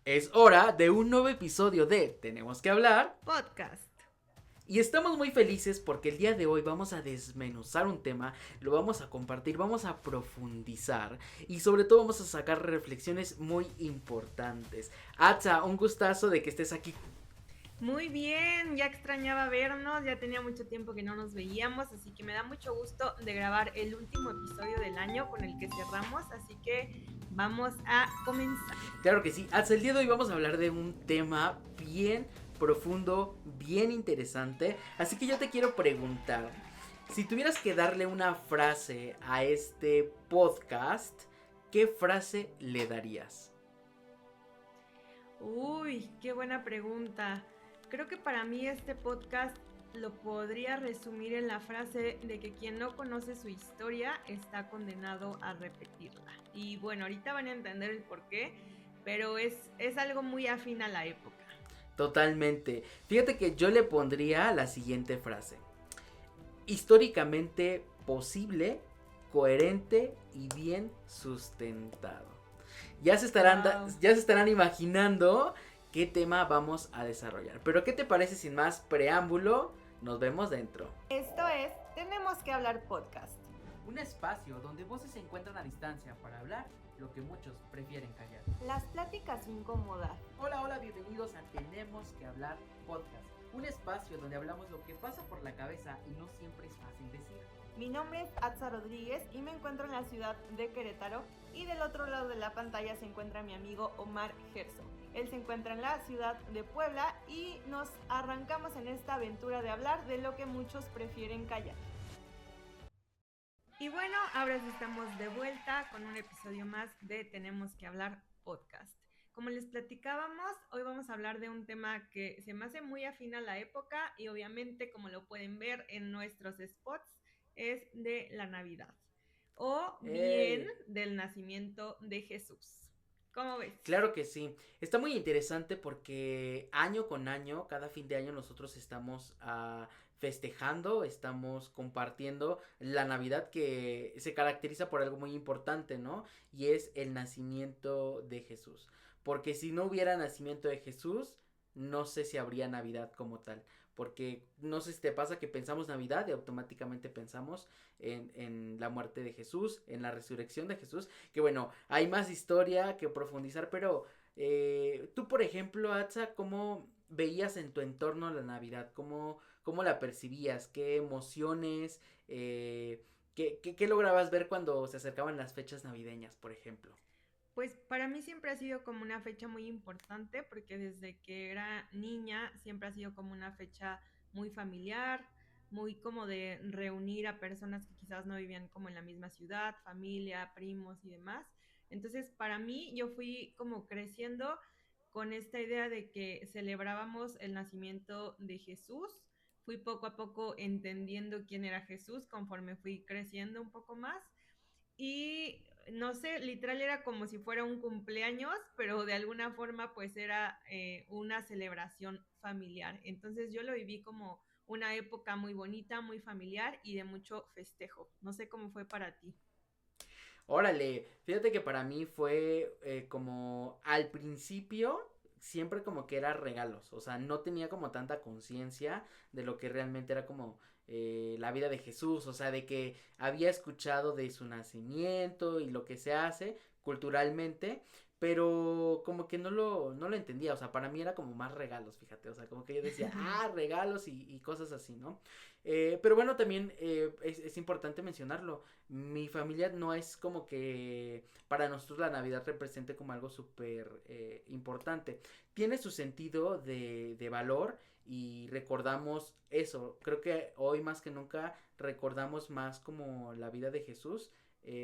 Es hora de un nuevo episodio de Tenemos que hablar Podcast. y estamos muy felices porque el día de hoy vamos a desmenuzar un tema, lo vamos a compartir, vamos a profundizar y sobre todo vamos a sacar reflexiones muy importantes. Atza, un gustazo de que estés aquí. Muy bien, ya extrañaba vernos, ya tenía mucho tiempo que no nos veíamos, así que me da mucho gusto de grabar el último episodio del año con el que cerramos, así que vamos a comenzar. Claro que sí, Atza, el día de hoy vamos a hablar de un tema bien profundo, bien interesante, así que yo te quiero preguntar, si tuvieras que darle una frase a este podcast, ¿qué frase le darías? Uy, qué buena pregunta. Creo que para mí este podcast lo podría resumir en la frase de que quien no conoce su historia está condenado a repetirla. Y bueno, ahorita van a entender el por qué, pero es algo muy afín a la época. Totalmente. Fíjate que yo le pondría la siguiente frase. Históricamente posible, coherente y bien sustentado. Wow. Ya se estarán imaginando qué tema vamos a desarrollar. Pero ¿qué te parece sin más preámbulo? Nos vemos dentro. Esto es Tenemos que hablar podcast. Un espacio donde voces se encuentran a distancia para hablar lo que muchos prefieren callar. Las pláticas incómodas. Hola, hola, bienvenidos a Tenemos que hablar podcast. Un espacio donde hablamos lo que pasa por la cabeza y no siempre es fácil decir. Mi nombre es Atza Rodríguez y me encuentro en la ciudad de Querétaro y del otro lado de la pantalla se encuentra mi amigo Omar Gerso. Él se encuentra en la ciudad de Puebla y nos arrancamos en esta aventura de hablar de lo que muchos prefieren callar. Y bueno, ahora sí estamos de vuelta con un episodio más de Tenemos que hablar podcast. Como les platicábamos, hoy vamos a hablar de un tema que se me hace muy afín a la época y obviamente, como lo pueden ver en nuestros spots, es de la Navidad o bien ¡Ey! del nacimiento de Jesús. ¿Cómo ves? Claro que sí. Está muy interesante porque año con año, cada fin de año nosotros estamos festejando, estamos compartiendo la Navidad que se caracteriza por algo muy importante, ¿no? Y es el nacimiento de Jesús. Porque si no hubiera nacimiento de Jesús, no sé si habría Navidad como tal. Porque no sé si te pasa que pensamos Navidad y automáticamente pensamos en la muerte de Jesús, en la resurrección de Jesús. Que bueno, hay más historia que profundizar, pero tú, por ejemplo, Atza, ¿cómo veías en tu entorno la Navidad? ¿Cómo la percibías? ¿Qué emociones? ¿Qué lograbas ver cuando se acercaban las fechas navideñas, por ejemplo? Pues para mí siempre ha sido como una fecha muy importante porque desde que era niña siempre ha sido como una fecha muy familiar, muy como de reunir a personas que quizás no vivían como en la misma ciudad, familia, primos y demás. Entonces para mí yo fui como creciendo con esta idea de que celebrábamos el nacimiento de Jesús. Fui poco a poco entendiendo quién era Jesús conforme fui creciendo un poco más y no sé, literal era como si fuera un cumpleaños, pero de alguna forma pues era una celebración familiar. Entonces yo lo viví como una época muy bonita, muy familiar y de mucho festejo. No sé cómo fue para ti. Órale, fíjate que para mí fue como al principio siempre como que era regalos, o sea, no tenía como tanta conciencia de lo que realmente era como la vida de Jesús, o sea, de que había escuchado de su nacimiento y lo que se hace culturalmente, pero como que no lo entendía, o sea, para mí era como más regalos, fíjate, o sea, como que yo decía, regalos y cosas así, ¿no? Pero bueno, también es importante mencionarlo. Mi familia no es como que para nosotros la Navidad represente como algo súper importante. Tiene su sentido de valor y recordamos eso. Creo que hoy más que nunca recordamos más como la vida de Jesús,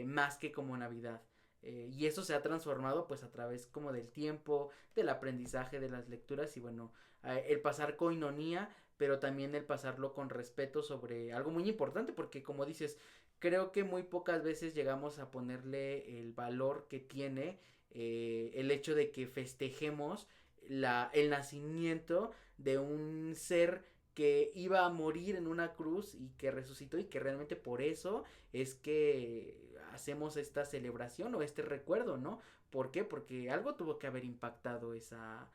más que como Navidad. Y eso se ha transformado pues a través como del tiempo, del aprendizaje, de las lecturas y bueno, el pasar coinonía, pero también el pasarlo con respeto sobre algo muy importante porque como dices, creo que muy pocas veces llegamos a ponerle el valor que tiene el hecho de que festejemos el nacimiento de un ser que iba a morir en una cruz y que resucitó y que realmente por eso es que hacemos esta celebración o este recuerdo, ¿no? ¿Por qué? Porque algo tuvo que haber impactado esa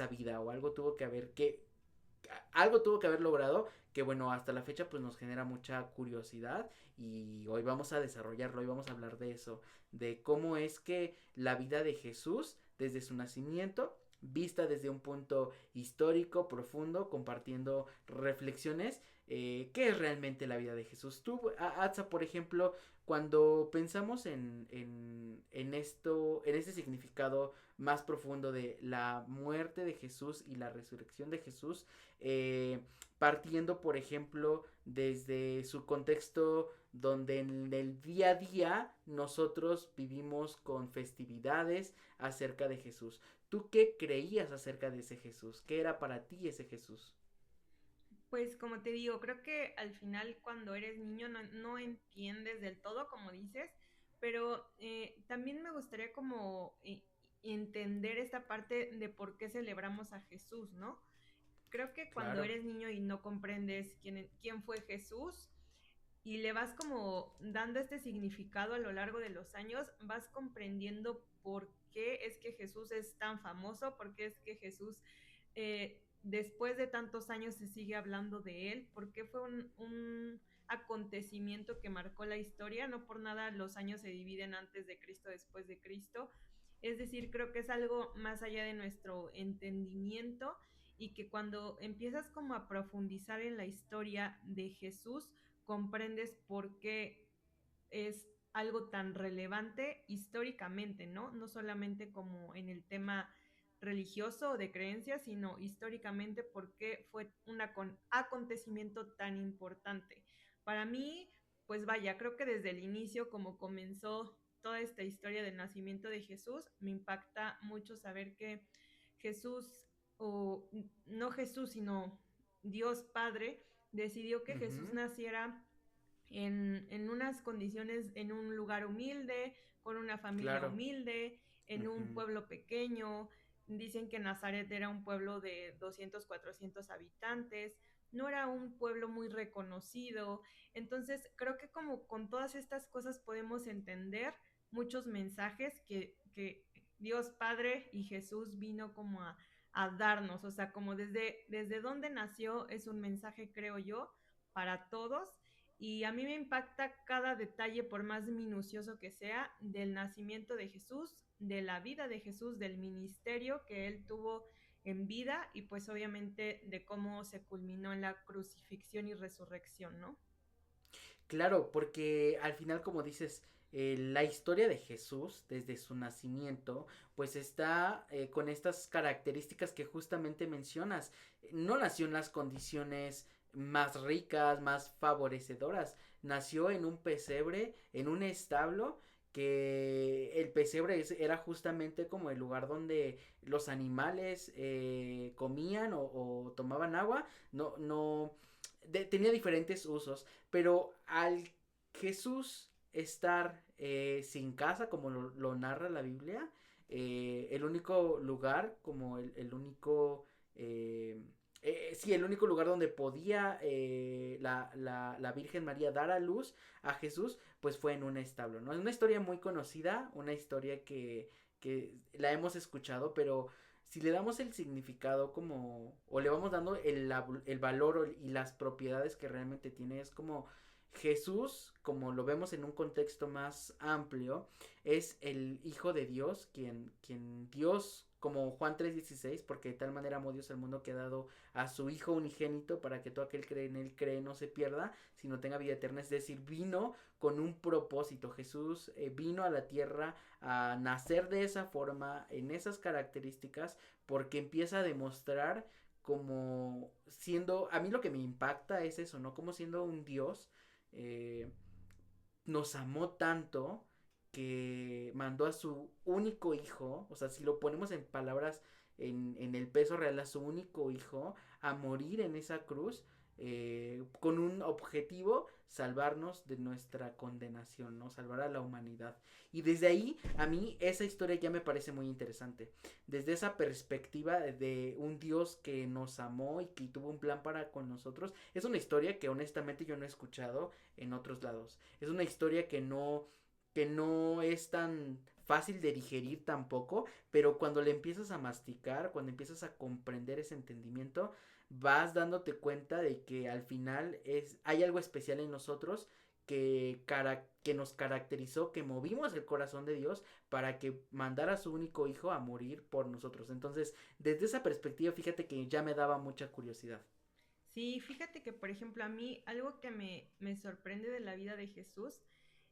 vida, o algo tuvo que haber logrado, que bueno, hasta la fecha pues nos genera mucha curiosidad, y hoy vamos a desarrollarlo, hoy vamos a hablar de eso, de cómo es que la vida de Jesús desde su nacimiento, vista desde un punto histórico, profundo, compartiendo reflexiones, qué es realmente la vida de Jesús. Tú, Atza, por ejemplo, cuando pensamos en esto, en este significado más profundo de la muerte de Jesús y la resurrección de Jesús, eh, partiendo, por ejemplo, desde su contexto donde en el día a día nosotros vivimos con festividades acerca de Jesús. ¿Tú qué creías acerca de ese Jesús? ¿Qué era para ti ese Jesús? Pues como te digo, creo que al final cuando eres niño no entiendes del todo, como dices, pero también me gustaría como entender esta parte de por qué celebramos a Jesús, ¿no? Creo que cuando Claro, eres niño y no comprendes quién fue Jesús y le vas como dando este significado a lo largo de los años, vas comprendiendo por qué es que Jesús es tan famoso, por qué es que Jesús después de tantos años se sigue hablando de él, por qué fue un acontecimiento que marcó la historia, no por nada los años se dividen antes de Cristo, después de Cristo. Es decir, creo que es algo más allá de nuestro entendimiento y que cuando empiezas como a profundizar en la historia de Jesús, comprendes por qué es algo tan relevante históricamente, ¿no? No solamente como en el tema religioso o de creencias, sino históricamente por qué fue un acontecimiento tan importante. Para mí, pues vaya, creo que desde el inicio, como comenzó toda esta historia del nacimiento de Jesús, me impacta mucho saber que Jesús, o no Jesús, sino Dios Padre, decidió que Jesús ujú, naciera en unas condiciones, en un lugar humilde, con una familia claro, humilde, en un ujú, pueblo pequeño. Dicen que Nazaret era un pueblo de 200, 400 habitantes, no era un pueblo muy reconocido. Entonces, creo que como con todas estas cosas podemos entender muchos mensajes que Dios Padre y Jesús vino como a darnos, o sea, como desde dónde nació es un mensaje, creo yo, para todos y a mí me impacta cada detalle, por más minucioso que sea, del nacimiento de Jesús, de la vida de Jesús, del ministerio que él tuvo en vida y pues obviamente de cómo se culminó en la crucifixión y resurrección, ¿no? claro, porque al final, como dices, la historia de Jesús desde su nacimiento pues está con estas características que justamente mencionas. No nació en las condiciones más ricas, más favorecedoras, nació en un pesebre, en un establo, que el pesebre era justamente como el lugar donde los animales comían o tomaban agua. Tenía diferentes usos, pero al Jesús estar sin casa, como lo narra la Biblia, el único lugar, como el único, sí, el único lugar donde podía la Virgen María dar a luz a Jesús, pues fue en un establo, ¿no? Es una historia muy conocida, una historia que la hemos escuchado, pero si le damos el significado como, o le vamos dando el valor y las propiedades que realmente tiene, es como Jesús, como lo vemos en un contexto más amplio, es el Hijo de Dios, quien Dios, como Juan 3:16, porque de tal manera amó Dios al mundo que ha dado a su Hijo unigénito para que todo aquel que cree en él cree no se pierda, sino tenga vida eterna. Es decir, vino con un propósito. Jesús vino a la tierra a nacer de esa forma, en esas características, porque empieza a demostrar como siendo, a mí lo que me impacta es eso, ¿no? Como siendo un Dios, eh, nos amó tanto que mandó a su único hijo, o sea, si lo ponemos en palabras, en el peso real, a su único hijo, a morir en esa cruz, con un objetivo, salvarnos de nuestra condenación, ¿no? Salvar a la humanidad. Y desde ahí, a mí, esa historia ya me parece muy interesante. Desde esa perspectiva de un Dios que nos amó y que tuvo un plan para con nosotros, es una historia que honestamente yo no he escuchado en otros lados. Es una historia que no es tan fácil de digerir tampoco, pero cuando le empiezas a masticar, cuando empiezas a comprender ese entendimiento, vas dándote cuenta de que al final hay algo especial en nosotros que nos caracterizó, que movimos el corazón de Dios para que mandara a su único hijo a morir por nosotros. Entonces, desde esa perspectiva, fíjate que ya me daba mucha curiosidad. Sí, fíjate que, por ejemplo, a mí algo que me sorprende de la vida de Jesús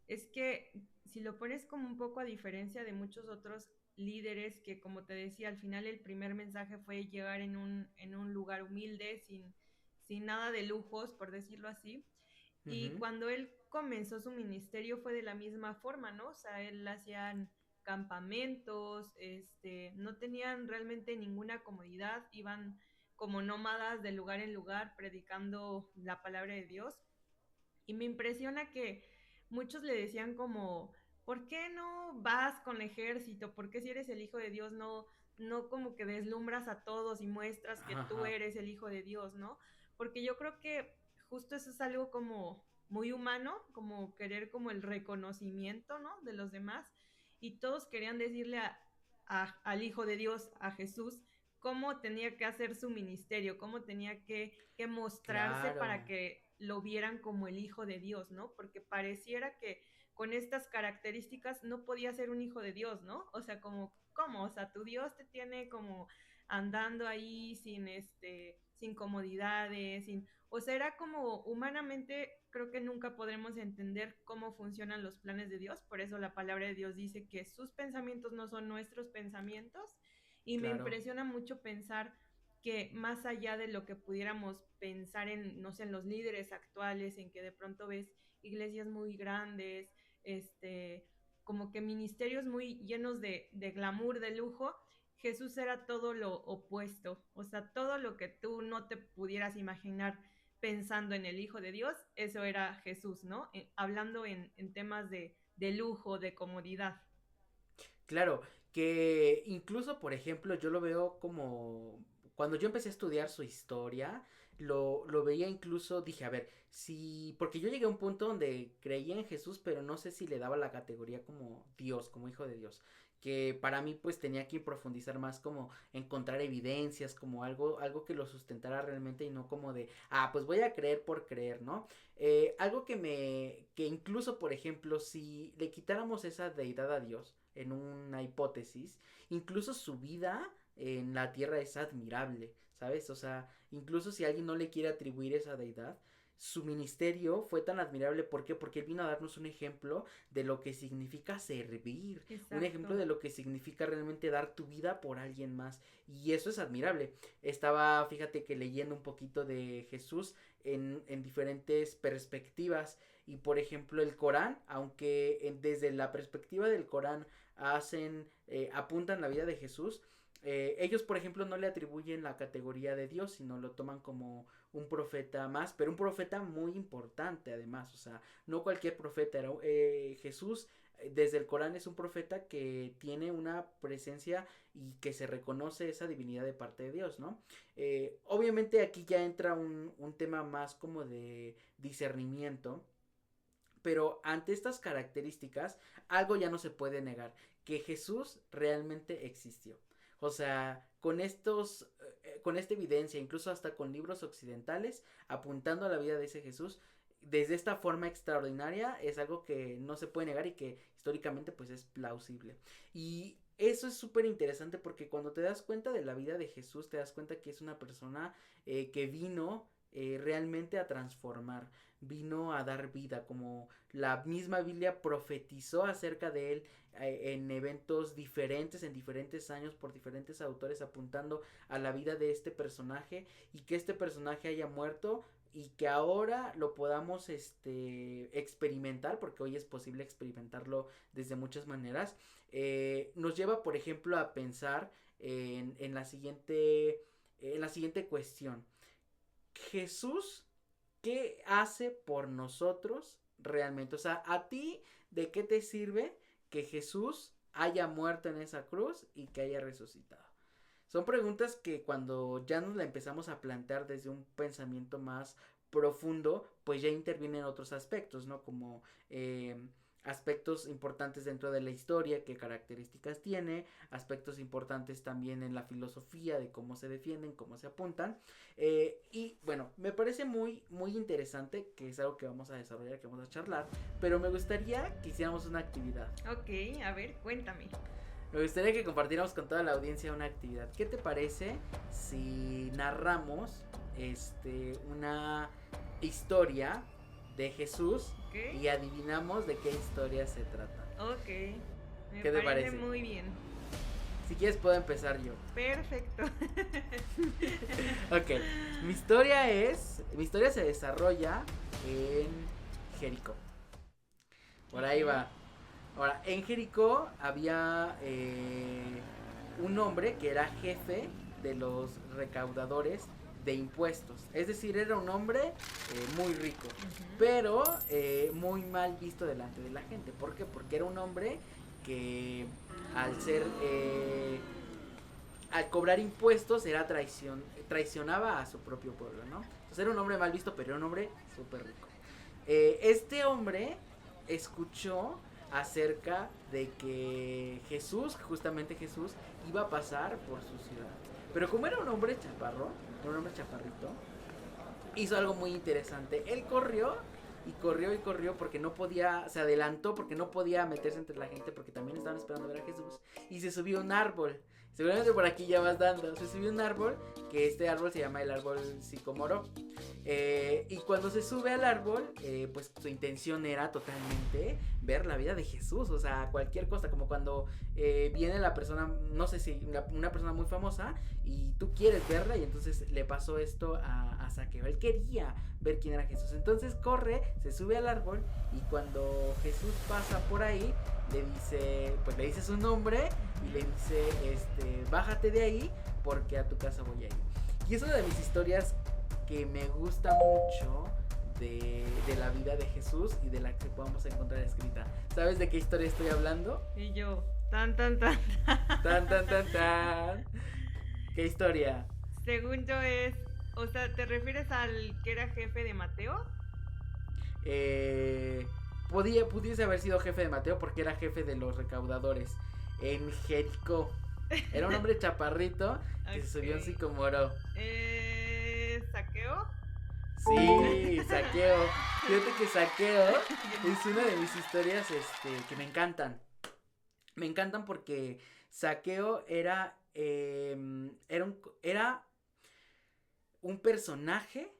es que si lo pones como un poco a diferencia de muchos otros líderes que, como te decía, al final el primer mensaje fue llegar en un lugar humilde, sin nada de lujos, por decirlo así. Y Ujú. cuando él comenzó su ministerio fue de la misma forma, ¿no? O sea, él hacían campamentos, no tenían realmente ninguna comodidad, iban como nómadas de lugar en lugar predicando la palabra de Dios. Y me impresiona que muchos le decían como, ¿por qué no vas con el ejército? ¿Por qué si eres el hijo de Dios no como que deslumbras a todos y muestras que tú Ajá. eres el hijo de Dios, ¿no? Porque yo creo que justo eso es algo como muy humano, como querer como el reconocimiento, ¿no? De los demás. Y todos querían decirle al hijo de Dios, a Jesús, cómo tenía que hacer su ministerio, cómo tenía que mostrarse para Claro. que lo vieran como el hijo de Dios, ¿no? Porque pareciera que con estas características no podía ser un hijo de Dios, ¿no? O sea, como, ¿cómo? O sea, tu Dios te tiene como andando ahí sin comodidades, o sea, era como humanamente creo que nunca podremos entender cómo funcionan los planes de Dios, por eso la palabra de Dios dice que sus pensamientos no son nuestros pensamientos y me Claro. impresiona mucho pensar que más allá de lo que pudiéramos pensar en, no sé, en los líderes actuales, en que de pronto ves iglesias muy grandes, como que ministerios muy llenos de glamour, de lujo, Jesús era todo lo opuesto, o sea, todo lo que tú no te pudieras imaginar pensando en el Hijo de Dios, eso era Jesús, ¿no? Hablando en temas de lujo, de comodidad. Claro, que incluso, por ejemplo, yo lo veo como cuando yo empecé a estudiar su historia, lo veía incluso, dije, a ver, si, porque yo llegué a un punto donde creía en Jesús, pero no sé si le daba la categoría como Dios, como hijo de Dios, que para mí pues tenía que profundizar más como encontrar evidencias, como algo que lo sustentara realmente y no como de, ah, pues voy a creer por creer, ¿no? Algo que incluso, por ejemplo, si le quitáramos esa deidad a Dios, en una hipótesis, incluso su vida en la tierra es admirable, ¿sabes? O sea, incluso si alguien no le quiere atribuir esa deidad, su ministerio fue tan admirable, ¿por qué? Porque él vino a darnos un ejemplo de lo que significa servir, un ejemplo Exacto. de lo que significa realmente dar tu vida por alguien más, y eso es admirable. Estaba, fíjate que leyendo un poquito de Jesús en diferentes perspectivas, y por ejemplo el Corán, aunque desde la perspectiva del Corán apuntan la vida de Jesús, ellos por ejemplo no le atribuyen la categoría de Dios, sino lo toman como un profeta más, pero un profeta muy importante además, o sea, no cualquier profeta, Jesús desde el Corán es un profeta que tiene una presencia y que se reconoce esa divinidad de parte de Dios, ¿no? Obviamente aquí ya entra un tema más como de discernimiento, pero ante estas características, algo ya no se puede negar, que Jesús realmente existió. O sea, con esta evidencia, incluso hasta con libros occidentales, apuntando a la vida de ese Jesús, desde esta forma extraordinaria, es algo que no se puede negar y que históricamente pues es plausible. Y eso es súper interesante porque cuando te das cuenta de la vida de Jesús, te das cuenta que es una persona que vino realmente a transformar, vino a dar vida, como la misma Biblia profetizó acerca de él en eventos diferentes, en diferentes años, por diferentes autores, apuntando a la vida de este personaje y que este personaje haya muerto y que ahora lo podamos experimentar, porque hoy es posible experimentarlo desde muchas maneras, nos lleva, por ejemplo, a pensar en la siguiente cuestión. Jesús, ¿qué hace por nosotros realmente? O sea, a ti, ¿de qué te sirve que Jesús haya muerto en esa cruz y que haya resucitado? Son preguntas que cuando ya nos la empezamos a plantear desde un pensamiento más profundo, pues ya intervienen otros aspectos, ¿no? Como aspectos importantes dentro de la historia, qué características tiene, aspectos importantes también en la filosofía de cómo se defienden, cómo se apuntan. Y bueno, me parece muy interesante, que es algo que vamos a desarrollar, que vamos a charlar, pero me gustaría que hiciéramos una actividad. Ok, a ver, cuéntame. Me gustaría que compartiéramos con toda la audiencia una actividad. ¿Qué te parece si narramos una historia de Jesús Ok, y adivinamos de qué historia se trata? ok, me ¿Qué te parece parece? muy bien. Si quieres puedo empezar yo. Perfecto. Ok, mi historia se desarrolla en Jericó. Por ahí Ok. va. Ahora, en Jericó había un hombre que era jefe de los recaudadores de impuestos. Es decir, era un hombre muy rico, Ujú. pero muy mal visto delante de la gente. ¿Por qué? Porque era un hombre que al ser... al cobrar impuestos era traicionaba a su propio pueblo, ¿no? Entonces era un hombre mal visto, pero era un hombre súper rico. Este hombre escuchó acerca de que Jesús, justamente Jesús, iba a pasar por su ciudad. Pero como era un hombre chaparro, era un hombre chaparrito, hizo algo muy interesante. Él corrió y corrió y corrió porque no podía, se adelantó porque no podía meterse entre la gente porque también estaban esperando ver a Jesús. Y se subió a un árbol. Seguramente por aquí ya vas dando. Se subió a un árbol, que este árbol se llama el árbol sicomoro. Y cuando se sube al árbol, pues su intención era totalmente ver la vida de Jesús. O sea, cualquier cosa, como cuando viene la persona, no sé si una persona muy famosa y tú quieres verla, y entonces le pasó esto a Saqueo. Él quería ver quién era Jesús. Entonces corre, se sube al árbol y cuando Jesús pasa por ahí, le dice su nombre y le Ujú. dice, bájate de ahí porque a tu casa voy a ir. Y es una de mis historias que me gusta mucho de la vida de Jesús y de la que podamos encontrar escrita. ¿Sabes de qué historia estoy hablando? Y yo, tan, tan, tan. Tan, tan, tan, tan. ¿Qué historia? Según yo es, o sea, ¿te refieres al que era jefe de Mateo? Eh, pudiese haber sido jefe de Mateo porque era jefe de los recaudadores en Jericó. Era un hombre chaparrito que se subió a un Ok. sicomoro. ¿Saqueo? Sí, Saqueo. Fíjate que Saqueo es una de mis historias que me encantan. Me encantan porque Saqueo era un personaje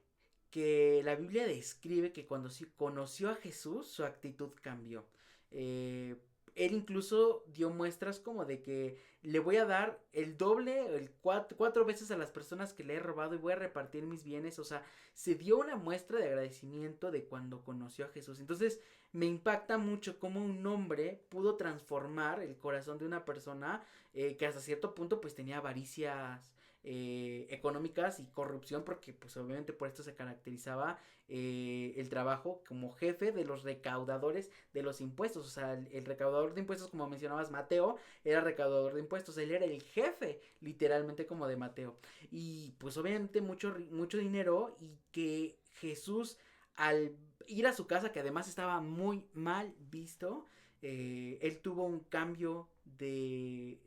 que la Biblia describe que cuando conoció a Jesús su actitud cambió. Eh, Él incluso dio muestras como de que le voy a dar el doble, cuatro veces a las personas que le he robado y voy a repartir mis bienes. O sea, se dio una muestra de agradecimiento de cuando conoció a Jesús. Entonces me impacta mucho cómo un hombre pudo transformar el corazón de una persona que hasta cierto punto pues tenía avaricias económicas y corrupción, porque pues obviamente por esto se caracterizaba el trabajo como jefe de los recaudadores de los impuestos. O sea, el recaudador de impuestos, como mencionabas, Mateo era recaudador de impuestos, él era el jefe literalmente como de Mateo. Y pues obviamente mucho dinero, y que Jesús al ir a su casa, que además estaba muy mal visto, él tuvo un cambio de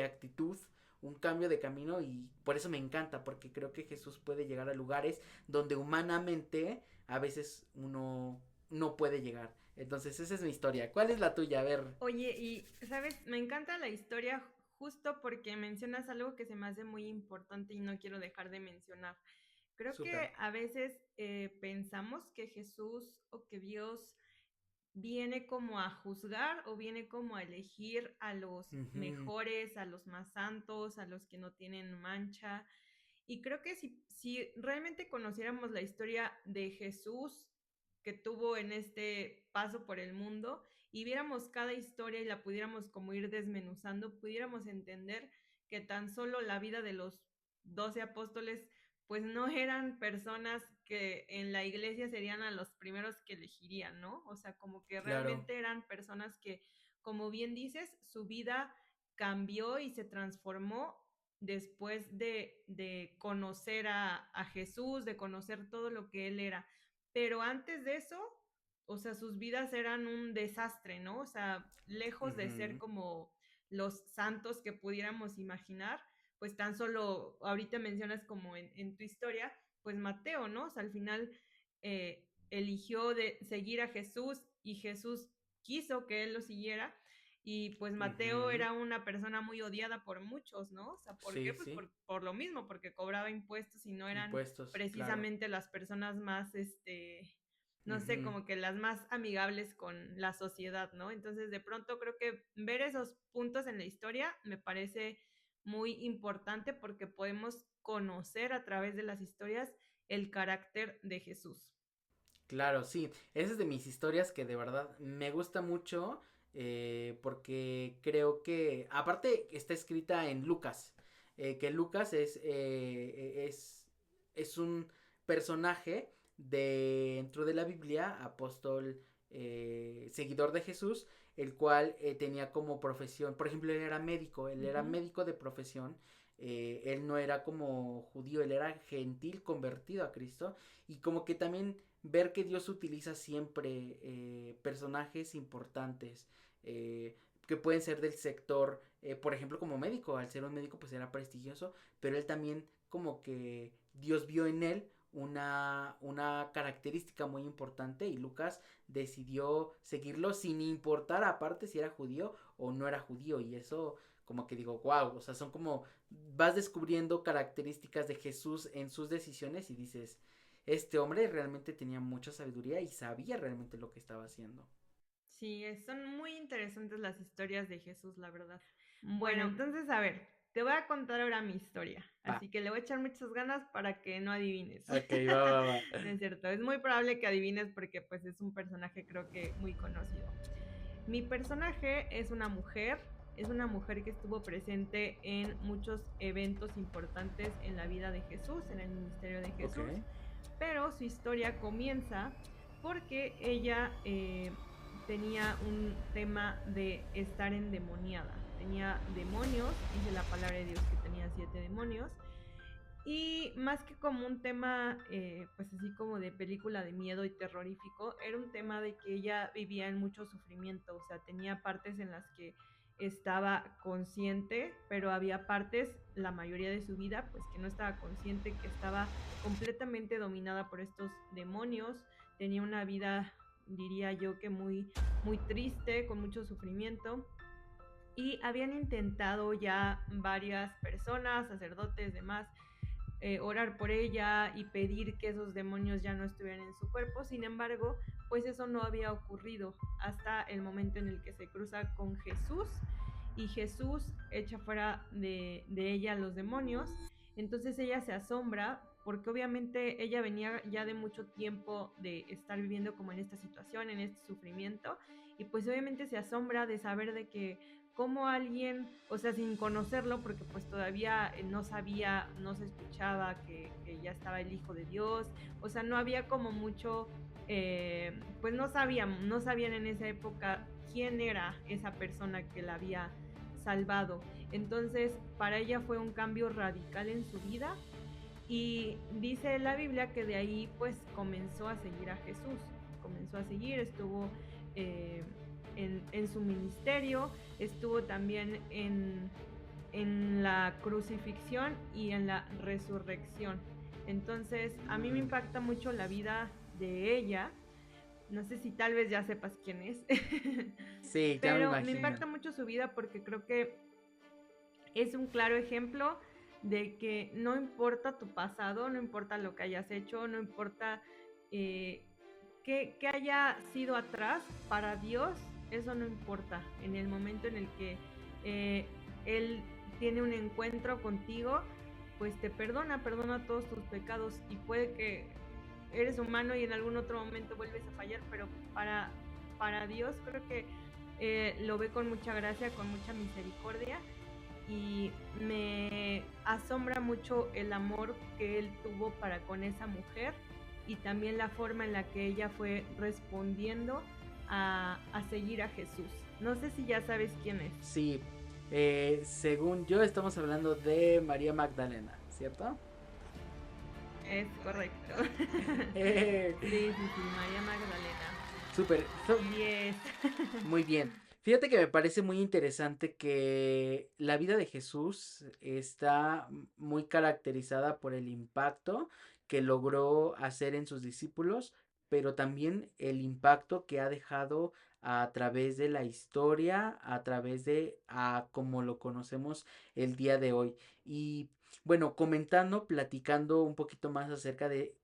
actitud, un cambio de camino, y por eso me encanta, porque creo que Jesús puede llegar a lugares donde humanamente a veces uno no puede llegar. Entonces esa es mi historia. ¿Cuál es la tuya? A ver. Oye, y sabes, me encanta la historia justo porque mencionas algo que se me hace muy importante y no quiero dejar de mencionar. Creo Súper. que a veces pensamos que Jesús o que Dios viene como a juzgar o viene como a elegir a los Ujú. mejores, a los más santos, a los que no tienen mancha. Y creo que si realmente conociéramos la historia de Jesús que tuvo en este paso por el mundo y viéramos cada historia y la pudiéramos como ir desmenuzando, pudiéramos entender que tan solo la vida de los 12 apóstoles pues no eran personas que en la iglesia serían a los primeros que elegirían, ¿no? O sea, como que Claro. realmente eran personas que, como bien dices, su vida cambió y se transformó después de conocer a Jesús, de conocer todo lo que él era. Pero antes de eso, o sea, sus vidas eran un desastre, ¿no? O sea, lejos de ser Ujú. como los santos que pudiéramos imaginar, pues tan solo ahorita mencionas como en tu historia, pues Mateo, ¿no? O sea, al final eligió de seguir a Jesús y Jesús quiso que él lo siguiera. Y pues Mateo Ujú. era una persona muy odiada por muchos, ¿no? O sea, ¿por qué? Sí, Pues sí. por lo mismo, porque cobraba impuestos y no eran Impuestos, claro. precisamente las personas más, no sé, Ujú. como que las más amigables con la sociedad, ¿no? Entonces, de pronto creo que ver esos puntos en la historia me parece muy importante porque podemos conocer a través de las historias el carácter de Jesús. Claro, sí. Esa es de mis historias que de verdad me gusta mucho. Porque creo que, aparte, está escrita en Lucas. Que Lucas es un personaje dentro de la Biblia, apóstol, seguidor de Jesús, el cual tenía como profesión, por ejemplo, él era Ujú. médico de profesión. Él no era como judío, él era gentil convertido a Cristo. Y como que también ver que Dios utiliza siempre personajes importantes, que pueden ser del sector, por ejemplo, como médico. Al ser un médico pues era prestigioso, pero él también como que Dios vio en él una característica muy importante, y Lucas decidió seguirlo sin importar aparte si era judío o no era judío. Y eso como que digo, wow, o sea, son como vas descubriendo características de Jesús en sus decisiones y dices, este hombre realmente tenía mucha sabiduría y sabía realmente lo que estaba haciendo. Sí, son muy interesantes las historias de Jesús, la verdad. Bueno, entonces, a ver, te voy a contar ahora mi historia, Va. así que le voy a echar muchas ganas para que no adivines. Ok, va, va, va. No es cierto, es muy probable que adivines porque pues es un personaje creo que muy conocido. Mi personaje es una mujer que estuvo presente en muchos eventos importantes en la vida de Jesús, en el ministerio de Ok. Jesús, pero su historia comienza porque ella tenía un tema de estar endemoniada, tenía demonios, dice la palabra de Dios que tenía 7 demonios, y más que como un tema, pues así como de película de miedo y terrorífico, era un tema de que ella vivía en mucho sufrimiento, o sea, tenía partes en las que estaba consciente, pero había partes, la mayoría de su vida, pues que no estaba consciente, que estaba completamente dominada por estos demonios, tenía una vida, diría yo, que muy, muy triste, con mucho sufrimiento. Y habían intentado ya varias personas, sacerdotes, demás, orar por ella y pedir que esos demonios ya no estuvieran en su cuerpo. Sin embargo, pues eso no había ocurrido hasta el momento en el que se cruza con Jesús y Jesús echa fuera de ella los demonios. Entonces ella se asombra porque obviamente ella venía ya de mucho tiempo de estar viviendo como en esta situación, en este sufrimiento, y pues obviamente se asombra de saber de que cómo alguien, o sea, sin conocerlo, porque pues todavía no sabía, no se escuchaba que ya estaba el Hijo de Dios, o sea, no había como mucho, pues no sabían en esa época quién era esa persona que la había salvado. Entonces, para ella fue un cambio radical en su vida y dice la Biblia que de ahí pues comenzó a seguir a Jesús, comenzó a seguir, estuvo eh, en su ministerio, estuvo también en la crucifixión y en la resurrección. Entonces, a mí me Mm. impacta mucho la vida de ella. No sé si tal vez ya sepas quién es, Sí, ya me pero me imagino. impacta mucho su vida porque creo que es un claro ejemplo de que no importa tu pasado, no importa lo que hayas hecho, no importa eh, que haya sido atrás, para Dios eso no importa. En el momento en el que eh, Él tiene un encuentro contigo, pues te perdona, perdona todos tus pecados y puede que eres humano y en algún otro momento vuelves a fallar, pero para Dios creo que lo ve con mucha gracia, con mucha misericordia y me asombra mucho el amor que él tuvo para con esa mujer y también la forma en la que ella fue respondiendo a seguir a Jesús. No sé si ya sabes quién es. Sí, según yo estamos hablando de María Magdalena, ¿cierto? Es correcto. Eh, Sí, sí, sí, María Magdalena. Súper. 10. Muy bien. Fíjate que me parece muy interesante que la vida de Jesús está muy caracterizada por el impacto que logró hacer en sus discípulos, pero también el impacto que ha dejado a través de la historia, a través de como lo conocemos el día de hoy. Y bueno, platicando un poquito más acerca de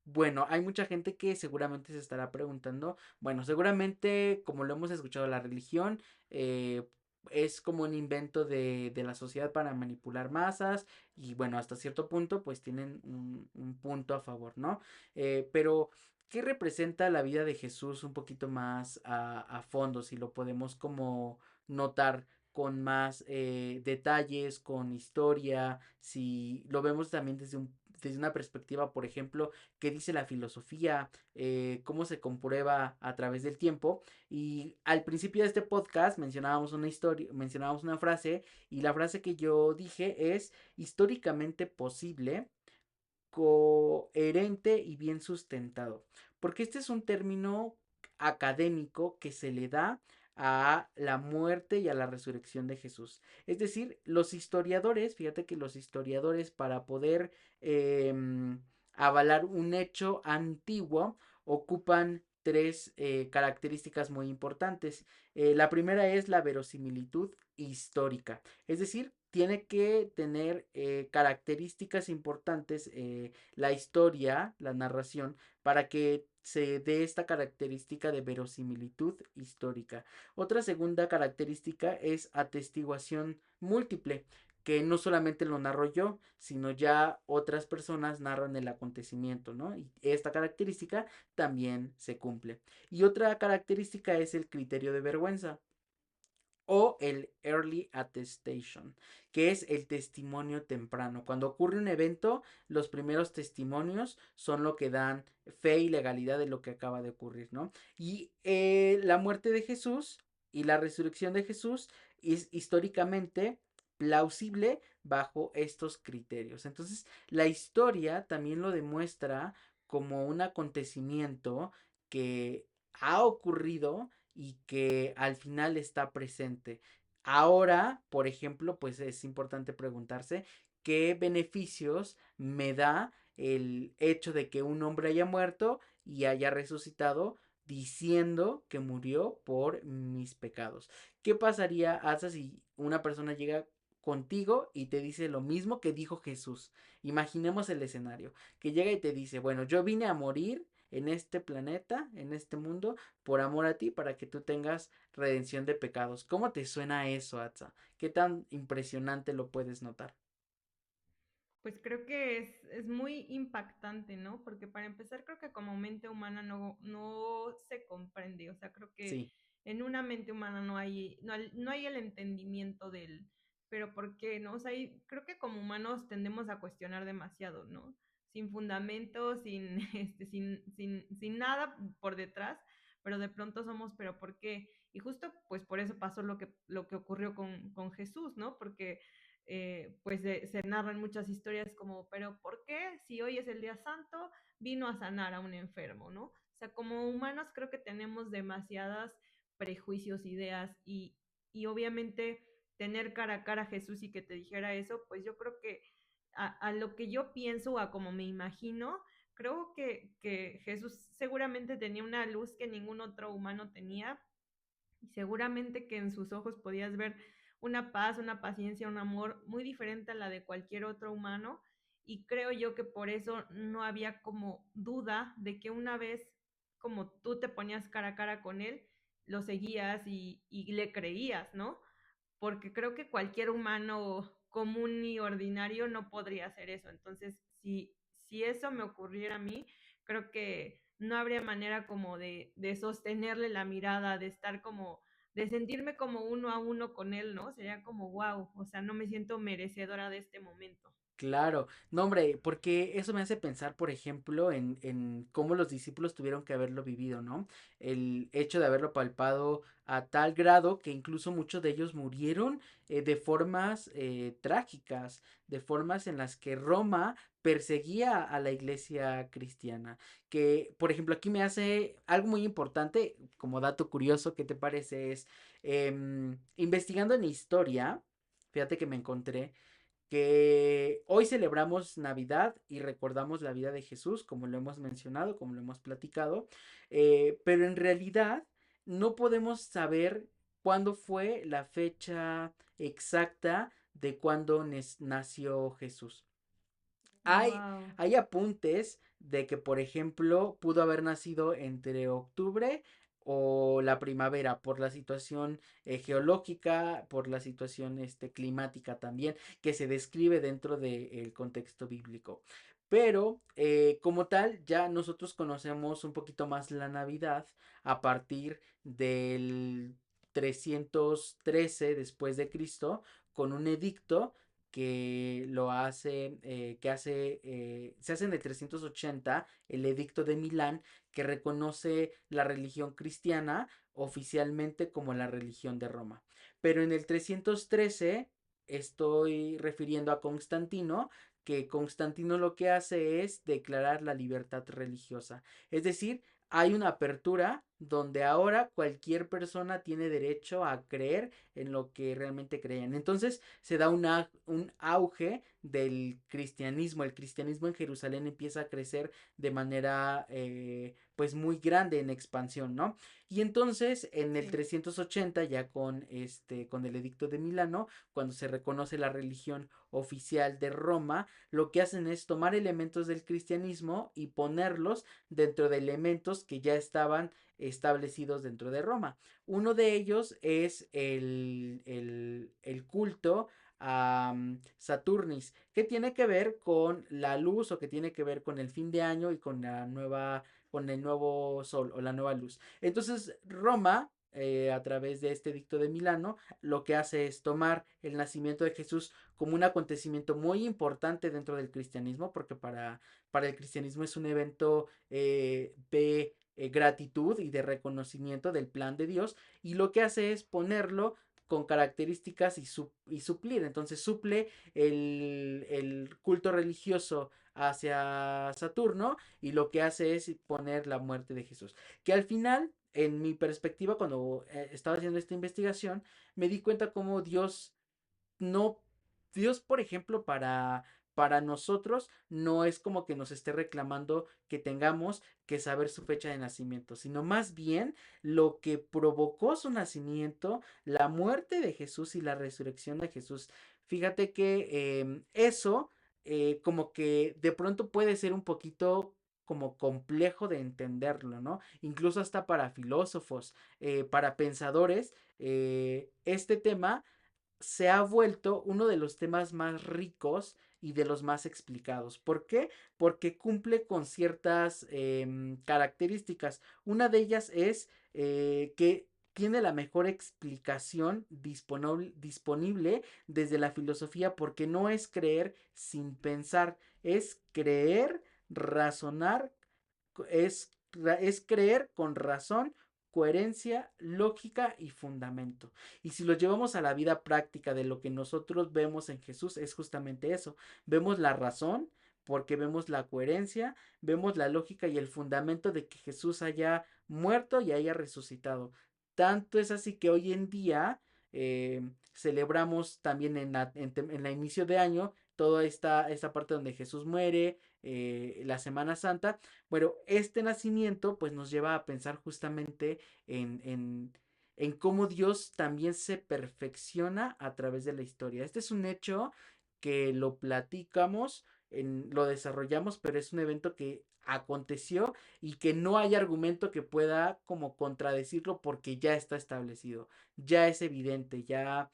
bueno, hay mucha gente que seguramente se estará preguntando, bueno, seguramente como lo hemos escuchado, la religión eh, es como un invento de la sociedad para manipular masas y bueno, hasta cierto punto pues tienen un punto a favor, ¿no? Pero, ¿qué representa la vida de Jesús un poquito más a fondo, si lo podemos como notar? Con más detalles, con historia, si lo vemos también desde una perspectiva, por ejemplo, qué dice la filosofía, cómo se comprueba a través del tiempo. Y al principio de este podcast mencionábamos una historia, mencionábamos una frase, y la frase que yo dije es históricamente posible, coherente y bien sustentado. Porque este es un término académico que se le da a la muerte y a la resurrección de Jesús. Es decir, los historiadores, fíjate que los historiadores para poder avalar un hecho antiguo ocupan tres características muy importantes. La primera es la verosimilitud histórica, es decir, tiene que tener características importantes la historia, la narración, para que se dé esta característica de verosimilitud histórica. Otra segunda característica es atestiguación múltiple, que no solamente lo narro yo, sino ya otras personas narran el acontecimiento, ¿no? Y esta característica también se cumple. Y otra característica es el criterio de vergüenza o el early attestation, que es el testimonio temprano. Cuando ocurre un evento, los primeros testimonios son lo que dan fe y legalidad de lo que acaba de ocurrir, ¿no? Y la muerte de Jesús y la resurrección de Jesús es históricamente plausible bajo estos criterios. Entonces, la historia también lo demuestra como un acontecimiento que ha ocurrido y que al final está presente. Ahora, por ejemplo, pues es importante preguntarse qué beneficios me da el hecho de que un hombre haya muerto y haya resucitado diciendo que murió por mis pecados. ¿Qué pasaría, Asa, si una persona llega contigo y te dice lo mismo que dijo Jesús? Imaginemos el escenario, que llega y te dice, bueno, yo vine a morir en este planeta, en este mundo, por amor a ti, para que tú tengas redención de pecados. ¿Cómo te suena eso, Atza? ¿Qué tan impresionante lo puedes notar? Pues creo que es muy impactante, ¿no? Porque para empezar, creo que como mente humana no se comprende. O sea, creo que Sí, en una mente humana no hay el entendimiento del, pero ¿por qué? ¿No? O sea, creo que como humanos tendemos a cuestionar demasiado, ¿no? Sin fundamento, sin nada por detrás, pero de pronto somos, pero ¿por qué? Y justo pues por eso pasó lo que ocurrió con Jesús, ¿no? Porque pues se narran muchas historias como, pero ¿por qué si hoy es el día santo vino a sanar a un enfermo, ¿no? O sea, como humanos creo que tenemos demasiadas prejuicios, ideas y obviamente tener cara a cara a Jesús y que te dijera eso, pues yo creo que a lo que yo pienso, a como me imagino, creo que Jesús seguramente tenía una luz que ningún otro humano tenía y seguramente que en sus ojos podías ver una paz, una paciencia, un amor muy diferente a la de cualquier otro humano. Y creo yo que por eso no había como duda de que una vez como tú te ponías cara a cara con él, lo seguías y le creías, ¿no? Porque creo que cualquier humano común y ordinario no podría hacer eso. Entonces, si eso me ocurriera a mí, creo que no habría manera como de sostenerle la mirada, de estar como, de sentirme como uno a uno con él, ¿no? Sería como, wow, o sea, no me siento merecedora de este momento. Claro, no hombre, porque eso me hace pensar, por ejemplo, en cómo los discípulos tuvieron que haberlo vivido, ¿no? El hecho de haberlo palpado a tal grado que incluso muchos de ellos murieron de formas trágicas, de formas en las que Roma perseguía a la iglesia cristiana. Que, por ejemplo, aquí me hace algo muy importante, como dato curioso, ¿qué te parece? Es investigando en historia, fíjate que me encontré que hoy celebramos Navidad y recordamos la vida de Jesús, como lo hemos mencionado, como lo hemos platicado, pero en realidad no podemos saber cuándo fue la fecha exacta de cuándo nació Jesús. Hay, Wow. hay apuntes de que, por ejemplo, pudo haber nacido entre octubre o la primavera por la situación geológica, por la situación climática también, que se describe dentro del contexto bíblico. Pero como tal, ya nosotros conocemos un poquito más la Navidad a partir del 313 después de Cristo, con un edicto que lo hace, se hace en el 380 el edicto de Milán que reconoce la religión cristiana oficialmente como la religión de Roma. Pero en el 313 estoy refiriendo a Constantino, que Constantino lo que hace es declarar la libertad religiosa. Es decir, hay una apertura donde ahora cualquier persona tiene derecho a creer en lo que realmente creían. Entonces se da un auge del cristianismo. El cristianismo en Jerusalén empieza a crecer de manera pues muy grande en expansión, ¿no? Y entonces en el Sí. 380 ya con el edicto de Milano, cuando se reconoce la religión oficial de Roma, lo que hacen es tomar elementos del cristianismo y ponerlos dentro de elementos que ya estaban establecidos dentro de Roma. Uno de ellos es el culto a Saturnis, que tiene que ver con la luz o que tiene que ver con el fin de año y con con el nuevo sol o la nueva luz. Entonces Roma, a través de este edicto de Milano, lo que hace es tomar el nacimiento de Jesús como un acontecimiento muy importante dentro del cristianismo, porque para el cristianismo es un evento de gratitud y de reconocimiento del plan de Dios, y lo que hace es ponerlo con características y suplir. Entonces suple el culto religioso hacia Saturno y lo que hace es poner la muerte de Jesús. Que al final, en mi perspectiva, cuando estaba haciendo esta investigación, me di cuenta cómo no, Dios, por ejemplo, para nosotros no es como que nos esté reclamando que tengamos que saber su fecha de nacimiento, sino más bien lo que provocó su nacimiento, la muerte de Jesús y la resurrección de Jesús. Fíjate que eso como que de pronto puede ser un poquito como complejo de entenderlo, ¿no? Incluso hasta para filósofos, para pensadores, este tema se ha vuelto uno de los temas más ricos y de los más explicados. ¿Por qué? Porque cumple con ciertas características. Una de ellas es que tiene la mejor explicación disponible desde la filosofía porque no es creer sin pensar, es creer, razonar, es creer con razón, coherencia, lógica y fundamento. Y si lo llevamos a la vida práctica de lo que nosotros vemos en Jesús, es justamente eso. Vemos la razón porque vemos la coherencia, vemos la lógica y el fundamento de que Jesús haya muerto y haya resucitado. Tanto es así que hoy en día celebramos también en la inicio de año toda esta parte donde Jesús muere, la Semana Santa. Bueno, este nacimiento pues nos lleva a pensar justamente en cómo Dios también se perfecciona a través de la historia. Este es un hecho que lo platicamos, lo desarrollamos, pero es un evento que aconteció y que no hay argumento que pueda como contradecirlo porque ya está establecido, ya es evidente, ya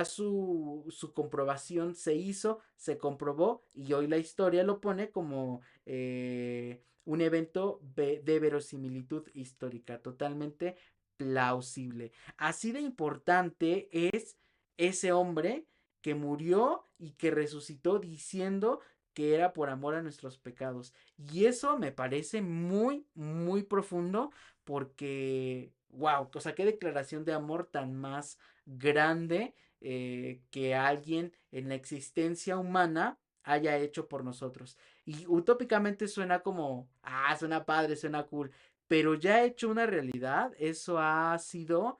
su comprobación se hizo, se comprobó y hoy la historia lo pone como un evento de verosimilitud histórica, totalmente plausible. Así de importante es ese hombre que murió y que resucitó diciendo que era por amor a nuestros pecados. Y eso me parece muy, muy profundo porque, wow, o sea, qué declaración de amor tan más grande que alguien en la existencia humana haya hecho por nosotros. Y utópicamente suena como, suena padre, suena cool, pero ya hecho una realidad, eso ha sido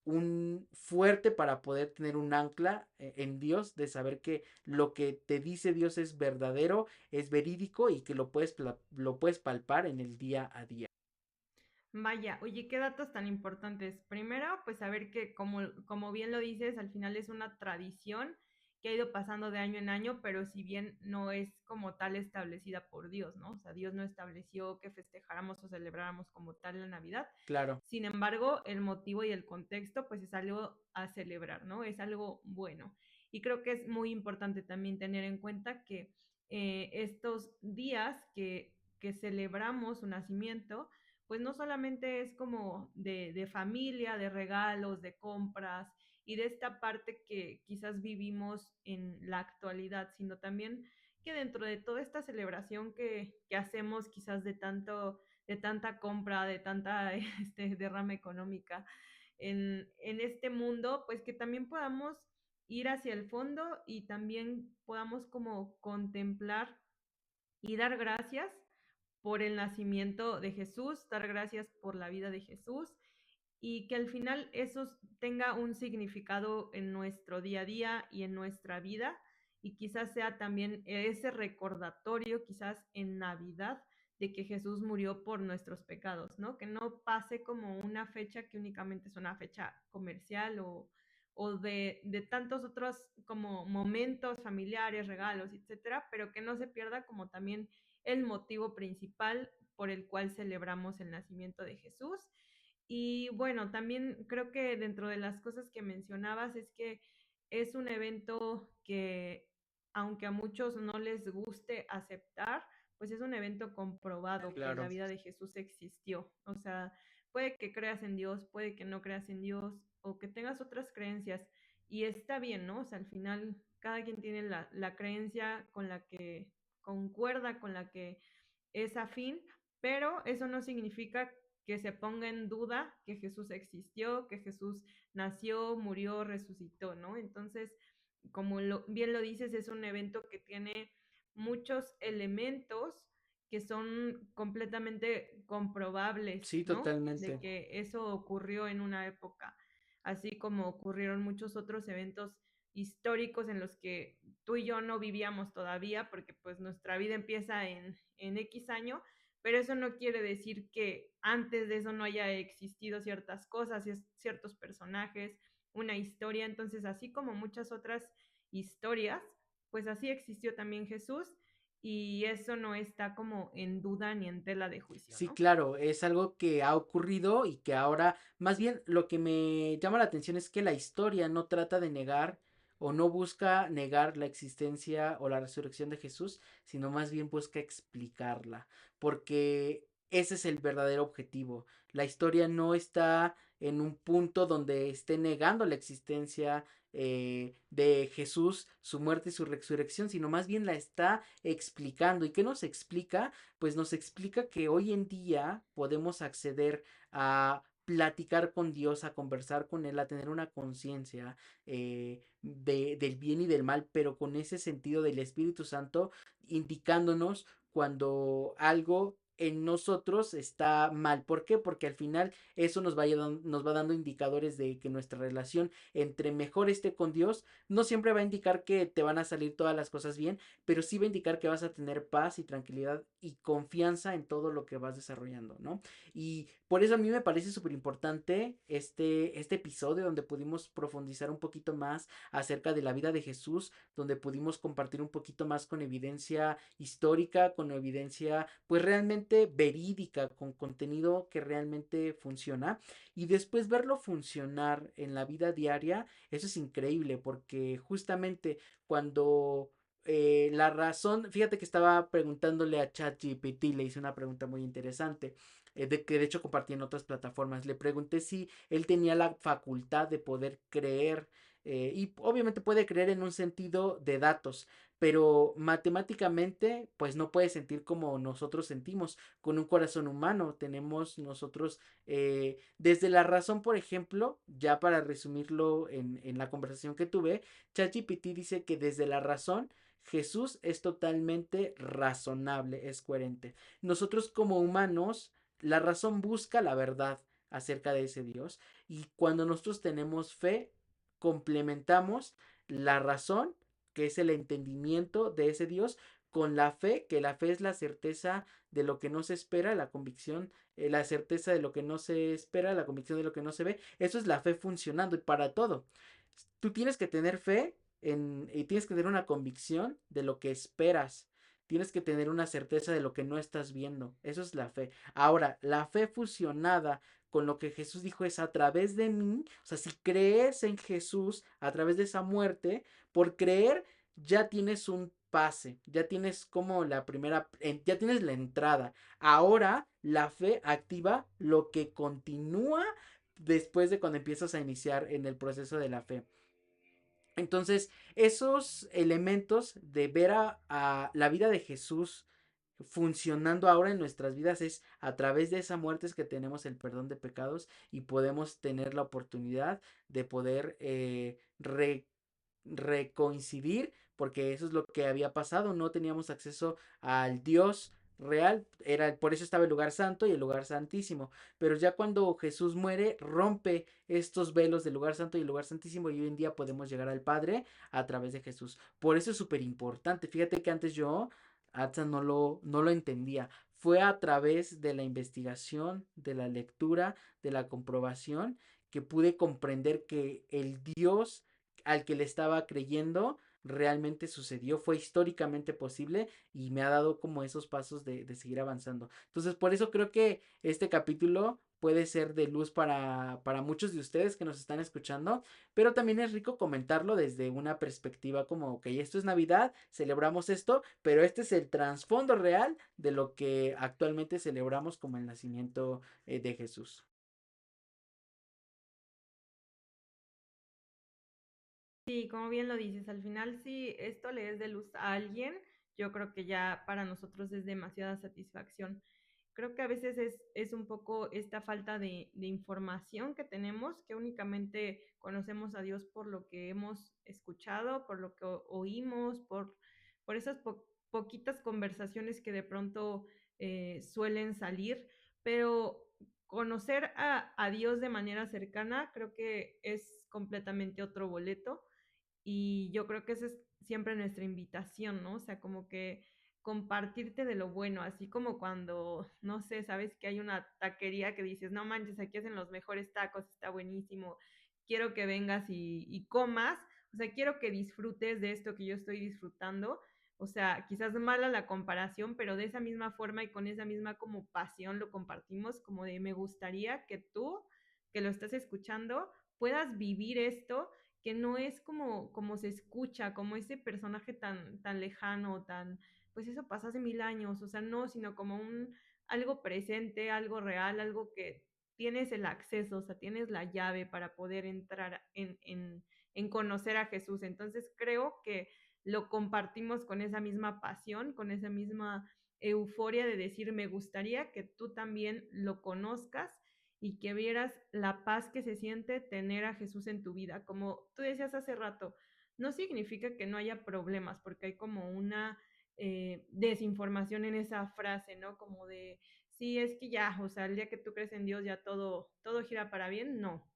un fuerte para poder tener un ancla en Dios, de saber que lo que te dice Dios es verdadero, es verídico y que lo puedes palpar en el día a día. Vaya, oye, qué datos tan importantes. Primero, pues saber que como bien lo dices, al final es una tradición que ha ido pasando de año en año, pero si bien no es como tal establecida por Dios, ¿no? O sea, Dios no estableció que festejáramos o celebráramos como tal la Navidad. Claro, Sin embargo, el motivo y el contexto, pues es algo a celebrar, ¿no? Es algo bueno. Y creo que es muy importante también tener en cuenta que estos días que celebramos su nacimiento, pues no solamente es como de familia, de regalos, de compras y de esta parte que quizás vivimos en la actualidad, sino también que dentro de toda esta celebración que hacemos quizás de tanta compra, de tanta derrama económica en este mundo, pues que también podamos ir hacia el fondo y también podamos como contemplar y dar gracias por el nacimiento de Jesús, dar gracias por la vida de Jesús y que al final eso tenga un significado en nuestro día a día y en nuestra vida y quizás sea también ese recordatorio, quizás en Navidad, de que Jesús murió por nuestros pecados, ¿no? Que no pase como una fecha que únicamente es una fecha comercial o de tantos otros como momentos familiares, regalos, etcétera, pero que no se pierda como también el motivo principal por el cual celebramos el nacimiento de Jesús. Y bueno, también creo que dentro de las cosas que mencionabas es que es un evento que, aunque a muchos no les guste aceptar, pues es un evento comprobado que la claro. vida de Jesús existió. O sea, puede que creas en Dios, puede que no creas en Dios o que tengas otras creencias y está bien, ¿no? O sea, al final cada quien tiene la creencia con la que concuerda, con la que es afín, pero eso no significa que se ponga en duda que Jesús existió, que Jesús nació, murió, resucitó, ¿no? Entonces, como bien lo dices, es un evento que tiene muchos elementos que son completamente comprobables, Sí, ¿no? De totalmente. que eso ocurrió en una época, así como ocurrieron muchos otros eventos históricos en los que tú y yo no vivíamos todavía, porque pues nuestra vida empieza en X año, pero eso no quiere decir que antes de eso no haya existido ciertas cosas, ciertos personajes, una historia. Entonces, así como muchas otras historias, pues así existió también Jesús y eso no está como en duda ni en tela de juicio, Sí, ¿no? claro, es algo que ha ocurrido y que ahora, más bien lo que me llama la atención es que la historia no trata de negar o no busca negar la existencia o la resurrección de Jesús, sino más bien busca explicarla, porque ese es el verdadero objetivo. La historia no está en un punto donde esté negando la existencia de Jesús, su muerte y su resurrección, sino más bien la está explicando. ¿Y qué nos explica? Pues nos explica que hoy en día podemos acceder a platicar con Dios, a conversar con Él, a tener una conciencia del bien y del mal, pero con ese sentido del Espíritu Santo indicándonos cuando algo en nosotros está mal. ¿Por qué? Porque al final eso nos va dando indicadores de que nuestra relación entre mejor esté con Dios, no siempre va a indicar que te van a salir todas las cosas bien, pero sí va a indicar que vas a tener paz y tranquilidad y confianza en todo lo que vas desarrollando, ¿no? Y por eso a mí me parece súper importante este episodio donde pudimos profundizar un poquito más acerca de la vida de Jesús, donde pudimos compartir un poquito más con evidencia histórica, con evidencia pues realmente verídica, con contenido que realmente funciona y después verlo funcionar en la vida diaria, eso es increíble porque justamente cuando la razón, fíjate que estaba preguntándole a ChatGPT, le hice una pregunta muy interesante, de que de hecho compartí en otras plataformas, le pregunté si él tenía la facultad de poder creer y obviamente puede creer en un sentido de datos, pero matemáticamente pues no puede sentir como nosotros sentimos. Con un corazón humano tenemos nosotros desde la razón, por ejemplo, ya para resumirlo en la conversación que tuve, ChatGPT dice que desde la razón Jesús es totalmente razonable, es coherente. Nosotros como humanos, la razón busca la verdad acerca de ese Dios, y cuando nosotros tenemos fe, complementamos la razón, que es el entendimiento de ese Dios, con la fe, que la fe es la certeza de lo que no se espera, la convicción, la certeza de lo que no se espera, la convicción de lo que no se ve. Eso es la fe funcionando y para todo. Tú tienes que tener fe y tienes que tener una convicción de lo que esperas. Tienes que tener una certeza de lo que no estás viendo. Eso es la fe. Ahora, la fe fusionada con lo que Jesús dijo es a través de mí. O sea, si crees en Jesús a través de esa muerte, por creer ya tienes un pase, ya tienes como la primera, ya tienes la entrada. Ahora la fe activa lo que continúa después de cuando empiezas a iniciar en el proceso de la fe. Entonces, esos elementos de ver a la vida de Jesús funcionando ahora en nuestras vidas es a través de esa muerte es que tenemos el perdón de pecados y podemos tener la oportunidad de poder recoincidir, porque eso es lo que había pasado, no teníamos acceso al Dios real, era por eso estaba el lugar santo y el lugar santísimo, pero ya cuando Jesús muere rompe estos velos del lugar santo y el lugar santísimo, y hoy en día podemos llegar al Padre a través de Jesús. Por eso es súper importante. Fíjate que antes yo hasta no lo entendía. Fue a través de la investigación, de la lectura, de la comprobación, que pude comprender que el Dios al que le estaba creyendo realmente sucedió, fue históricamente posible, y me ha dado como esos pasos de seguir avanzando. Entonces, por eso creo que este capítulo puede ser de luz para muchos de ustedes que nos están escuchando, pero también es rico comentarlo desde una perspectiva como, ok, esto es Navidad, celebramos esto, pero este es el trasfondo real de lo que actualmente celebramos como el nacimiento de Jesús. Sí, como bien lo dices, al final si esto le es de luz a alguien, yo creo que ya para nosotros es demasiada satisfacción. Creo que a veces es un poco esta falta de información que tenemos, que únicamente conocemos a Dios por lo que hemos escuchado, por lo que oímos, por esas poquitas conversaciones que de pronto suelen salir, pero conocer a Dios de manera cercana creo que es completamente otro boleto. Y yo creo que esa es siempre nuestra invitación, ¿no? O sea, como que compartirte de lo bueno, así como cuando, no sé, sabes que hay una taquería que dices, no manches, aquí hacen los mejores tacos, está buenísimo, quiero que vengas y comas, o sea, quiero que disfrutes de esto que yo estoy disfrutando, o sea, quizás mala la comparación, pero de esa misma forma y con esa misma como pasión lo compartimos, como de me gustaría que tú, que lo estás escuchando, puedas vivir esto que no es como se escucha, como ese personaje tan lejano, tan, pues eso pasó hace 1000 años, o sea, no, sino como algo presente, algo real, algo que tienes el acceso, o sea, tienes la llave para poder entrar en conocer a Jesús. Entonces creo que lo compartimos con esa misma pasión, con esa misma euforia de decir, me gustaría que tú también lo conozcas y que vieras la paz que se siente tener a Jesús en tu vida. Como tú decías hace rato, no significa que no haya problemas, porque hay como una desinformación en esa frase, ¿no? Como de, sí, es que ya, o sea, el día que tú crees en Dios ya todo gira para bien, no.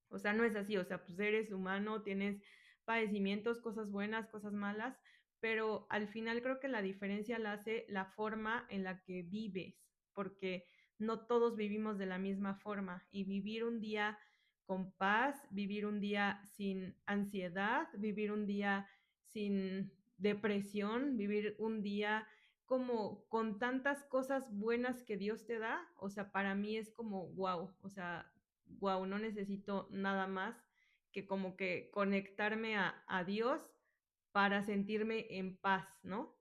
O sea, no es así, o sea, pues eres humano, tienes padecimientos, cosas buenas, cosas malas, pero al final creo que la diferencia la hace la forma en la que vives, porque no todos vivimos de la misma forma y vivir un día con paz, vivir un día sin ansiedad, vivir un día sin depresión, vivir un día como con tantas cosas buenas que Dios te da, o sea, para mí es como wow, o sea, wow, no necesito nada más que como que conectarme a Dios para sentirme en paz, ¿no?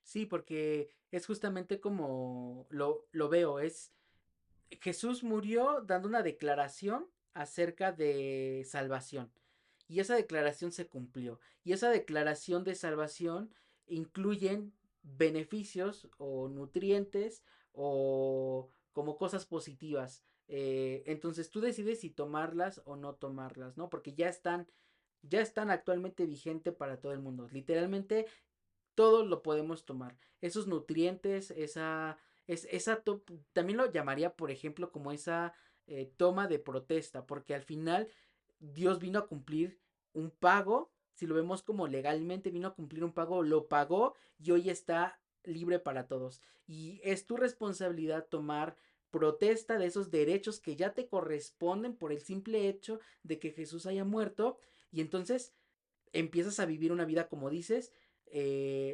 Sí, porque es justamente como lo veo, es Jesús murió dando una declaración acerca de salvación. y esa declaración se cumplió. Y esa declaración de salvación incluyen beneficios o nutrientes o como cosas positivas. Entonces tú decides si tomarlas o no tomarlas, ¿no? Porque ya están actualmente vigente para todo el mundo. Literalmente todos lo podemos tomar. Esos nutrientes, también lo llamaría, por ejemplo, como esa toma de protesta, porque al final Dios vino a cumplir un pago, si lo vemos como legalmente, vino a cumplir un pago, lo pagó y hoy está libre para todos. Y es tu responsabilidad tomar protesta de esos derechos que ya te corresponden por el simple hecho de que Jesús haya muerto y entonces empiezas a vivir una vida como dices,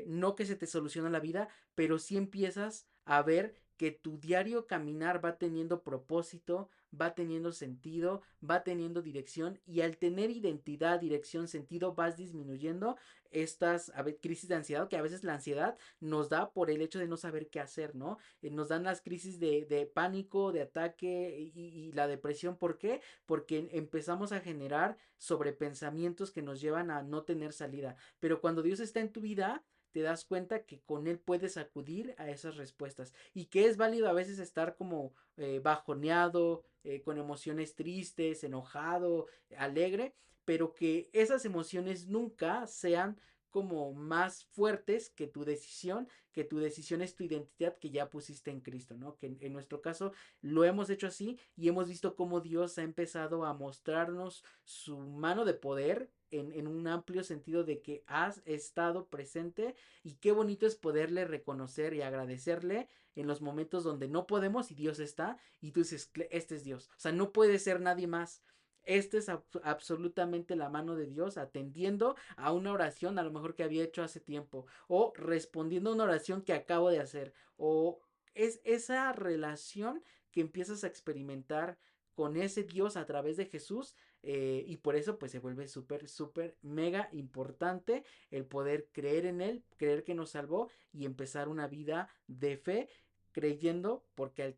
no que se te soluciona la vida, pero sí empiezas a ver que tu diario caminar va teniendo propósito, va teniendo sentido, va teniendo dirección y al tener identidad, dirección, sentido, vas disminuyendo estas crisis de ansiedad, que a veces la ansiedad nos da por el hecho de no saber qué hacer, ¿no? Nos dan las crisis de pánico, de ataque y la depresión. ¿Por qué? Porque empezamos a generar sobrepensamientos que nos llevan a no tener salida. Pero cuando Dios está en tu vida, te das cuenta que con Él puedes acudir a esas respuestas y que es válido a veces estar como bajoneado, con emociones tristes, enojado, alegre, pero que esas emociones nunca sean como más fuertes que tu decisión es tu identidad que ya pusiste en Cristo, ¿no? Que en nuestro caso lo hemos hecho así y hemos visto cómo Dios ha empezado a mostrarnos su mano de poder en un amplio sentido de que has estado presente y qué bonito es poderle reconocer y agradecerle en los momentos donde no podemos y Dios está y tú dices, este es Dios, o sea, no puede ser nadie más. Este es absolutamente la mano de Dios atendiendo a una oración a lo mejor que había hecho hace tiempo o respondiendo a una oración que acabo de hacer o es esa relación que empiezas a experimentar con ese Dios a través de Jesús y por eso pues se vuelve súper, súper, mega importante el poder creer en Él, creer que nos salvó y empezar una vida de fe creyendo porque al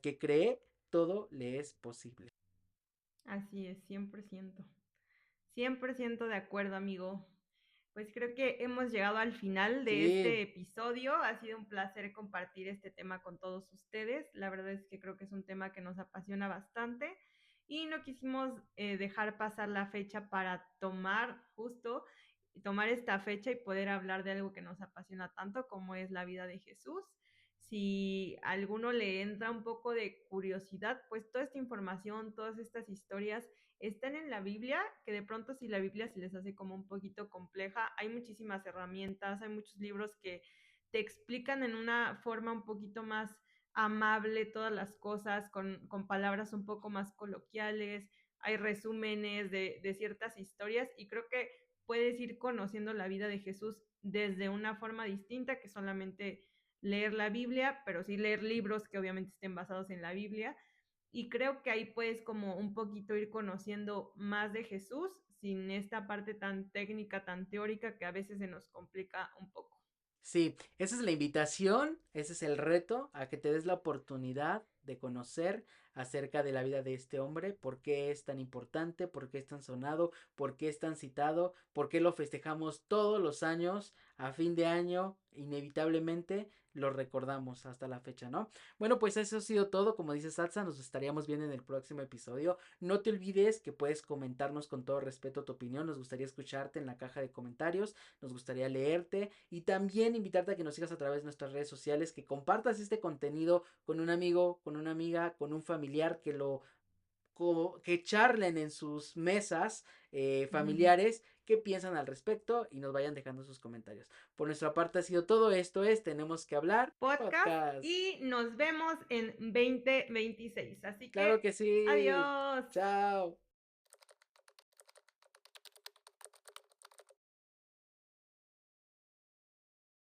que cree todo le es posible. Así es, 100%. 100% de acuerdo, amigo. Pues creo que hemos llegado al final de Sí, este episodio. Ha sido un placer compartir este tema con todos ustedes. La verdad es que creo que es un tema que nos apasiona bastante y no quisimos dejar pasar la fecha para tomar esta fecha y poder hablar de algo que nos apasiona tanto como es la vida de Jesús. Si a alguno le entra un poco de curiosidad, pues toda esta información, todas estas historias están en la Biblia, que de pronto si la Biblia se les hace como un poquito compleja, hay muchísimas herramientas, hay muchos libros que te explican en una forma un poquito más amable todas las cosas, con palabras un poco más coloquiales, hay resúmenes de ciertas historias y creo que puedes ir conociendo la vida de Jesús desde una forma distinta que solamente leer la Biblia, pero sí leer libros que obviamente estén basados en la Biblia. Y creo que ahí puedes como un poquito ir conociendo más de Jesús sin esta parte tan técnica, tan teórica que a veces se nos complica un poco. sí, esa es la invitación, ese es el reto, a que te des la oportunidad de conocer acerca de la vida de este hombre, por qué es tan importante, por qué es tan sonado, por qué es tan citado, por qué lo festejamos todos los años, a fin de año, inevitablemente lo recordamos hasta la fecha, ¿no? Bueno, pues eso ha sido todo, como dice Salsa, nos estaríamos viendo en el próximo episodio. No te olvides que puedes comentarnos con todo respeto tu opinión, nos gustaría escucharte en la caja de comentarios, nos gustaría leerte y también invitarte a que nos sigas a través de nuestras redes sociales, que compartas este contenido con un amigo, con una amiga, con un familiar, que charlen en sus mesas familiares qué piensan al respecto y nos vayan dejando sus comentarios. Por nuestra parte ha sido todo. Esto es Tenemos que hablar Podcast podcast. y nos vemos en 2026. Así Claro que que sí. adiós. Chao.